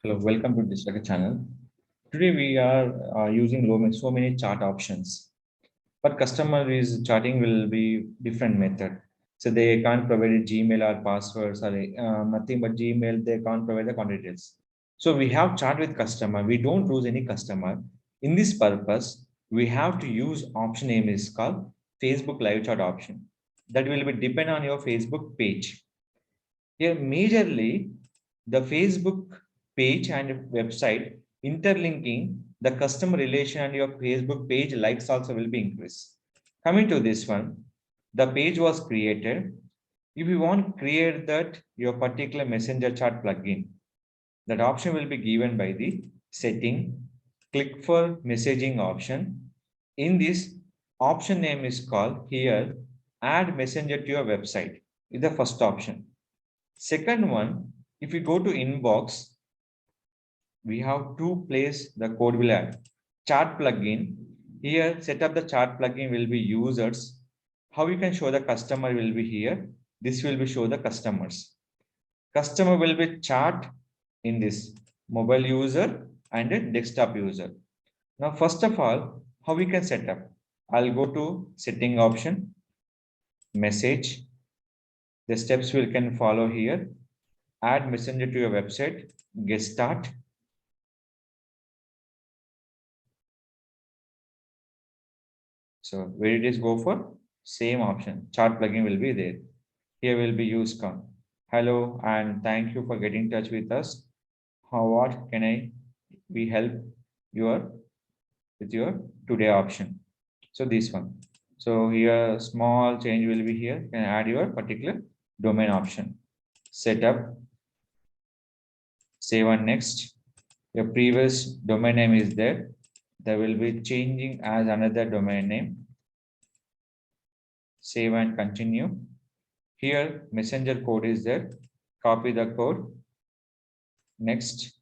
Hello, welcome to this channel. Today we are using so many chart options, but customer is charting will be different method. So they can't provide a Gmail or passwords or nothing but Gmail. They can't provide the contact details. So we have chat with customer. We don't lose any customer. In this purpose, we have to use option name is called Facebook live chat option. That will be depend on your Facebook page. Here, majorly, the Facebook page and website interlinking the customer relation and your Facebook page likes also will be increased. Coming to this one, the page was created. If you want to create that your particular messenger chat plugin, that option will be given by the setting. Click for messaging option. In this option name is called here add messenger to your website is the first option. Second one, if you go to inbox, we have to place the code will add chart plugin. Here, set up the chart plugin will be users. How you can show the customer will be here. This will be show the customers. Customer will be chart in this mobile user and a desktop user. Now, first of all, how we can set up? I'll go to setting option, message. The steps we can follow here. Add messenger to your website, get start. So where it is go for same option, chart plugin will be there. Here will be use count. Hello and thank you for getting in touch with us. How what can I we help your with your today option? So this one. So here small change will be here. Can add your particular domain option. Setup. Save and next. Your previous domain name is there. There will be changing as another domain name. Save and continue. Here, messenger code is there. Copy the code. Next,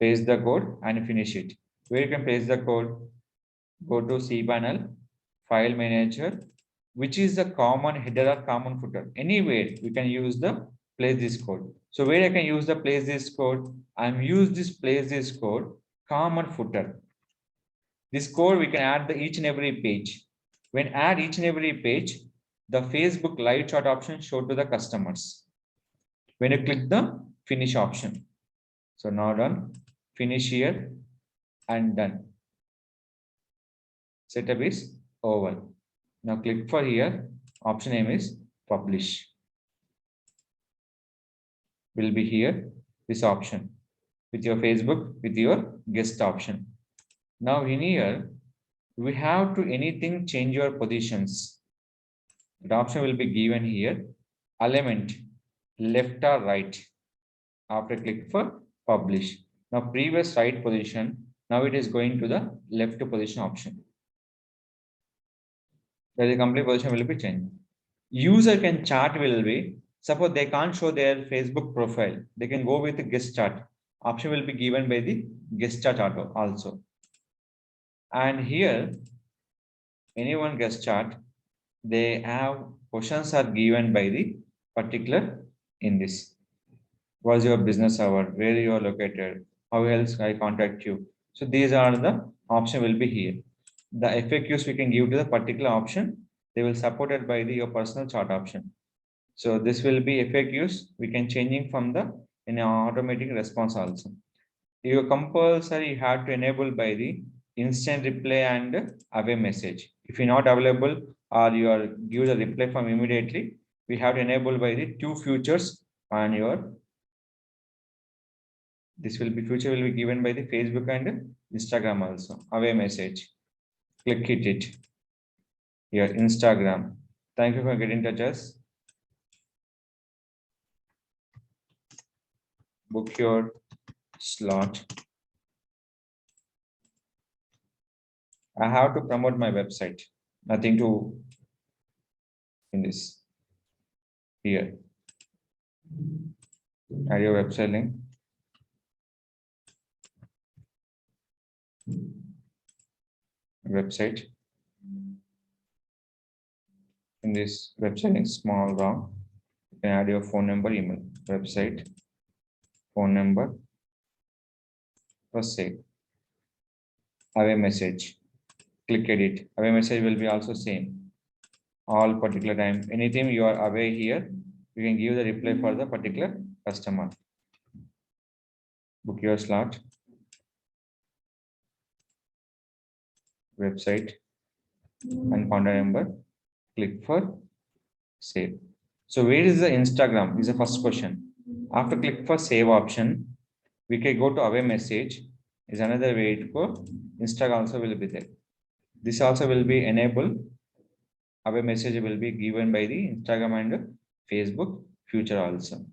paste the code and finish it. Where you can paste the code, go to cPanel, file manager, which is the common header or common footer. Anywhere you can use the place this code. So where I can use the place this code, I'm use this place this code, common footer. This code we can add the each and every page. When add each and every page, the Facebook live chat option show to the customers. When you click the finish option. So now done, finish here and done. Setup is over. Now click for here, option name is publish. Will be here, this option with your Facebook, with your guest option. Now in here, we have to anything change your positions. The option will be given here, element left or right. After click for publish. Now previous right position, now it is going to the left position option. The complete position will be changed. User can chart will be, suppose they can't show their Facebook profile, they can go with the guest chart. Option will be given by the guest chart auto also. And here, anyone guest chart, they have questions are given by the particular in this. Was your business hour, where you are located, how else I contact you. So these are the option will be here. The FAQs we can give to the particular option. They will supported by the your personal chart option. So this will be FAQs. We can changing from the in an automatic response also. You compulsory have to enable by the instant reply and away message. If you're not available or you are give the reply from immediately, we have to enable by the two futures on your. This will be future will be given by the Facebook and Instagram also. Away message. Click it. Here, Instagram. Thank you for getting in touch us. Book your slot. I have to promote my website. Nothing to in this. Here. Add your website link. Website. In this website link, small wrong. You can add your phone number, email, website, phone number, Press save. Away message. Click edit. Away message will be also same. All particular time. Anytime you are away here, you can give the reply for the particular customer. Book your slot. Website and contact number. Click for save. So where is the Instagram is the first question. After click for save option, we can go to away message is another way to go. Instagram also will be there. This also will be enabled. Away message will be given by the Instagram and Facebook future also.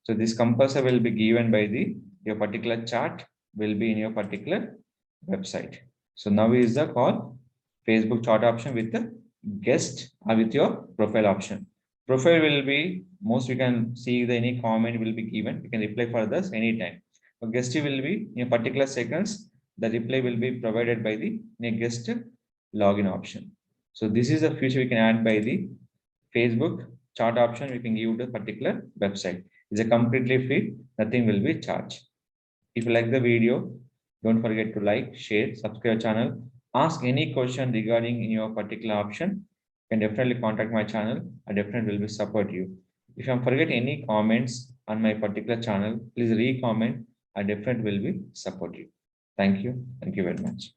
So this compulsory will be given by the your particular chart will be in your particular website. So now is the call Facebook chart option with the guest or with your profile option. Profile will be most we can see the any comment will be given. You can reply for this anytime. A guest will be in a particular seconds. The reply will be provided by the guest login option. So this is a feature we can add by the Facebook chart option. We can give the particular website. It's a completely free. Nothing will be charged. If you like the video, don't forget to like, share, subscribe channel. Ask any question regarding in your particular option. You can definitely contact my channel. I definitely will be support you. If you forget any comments on my particular channel, please re-comment. I definitely will be support you. Thank you. Thank you very much.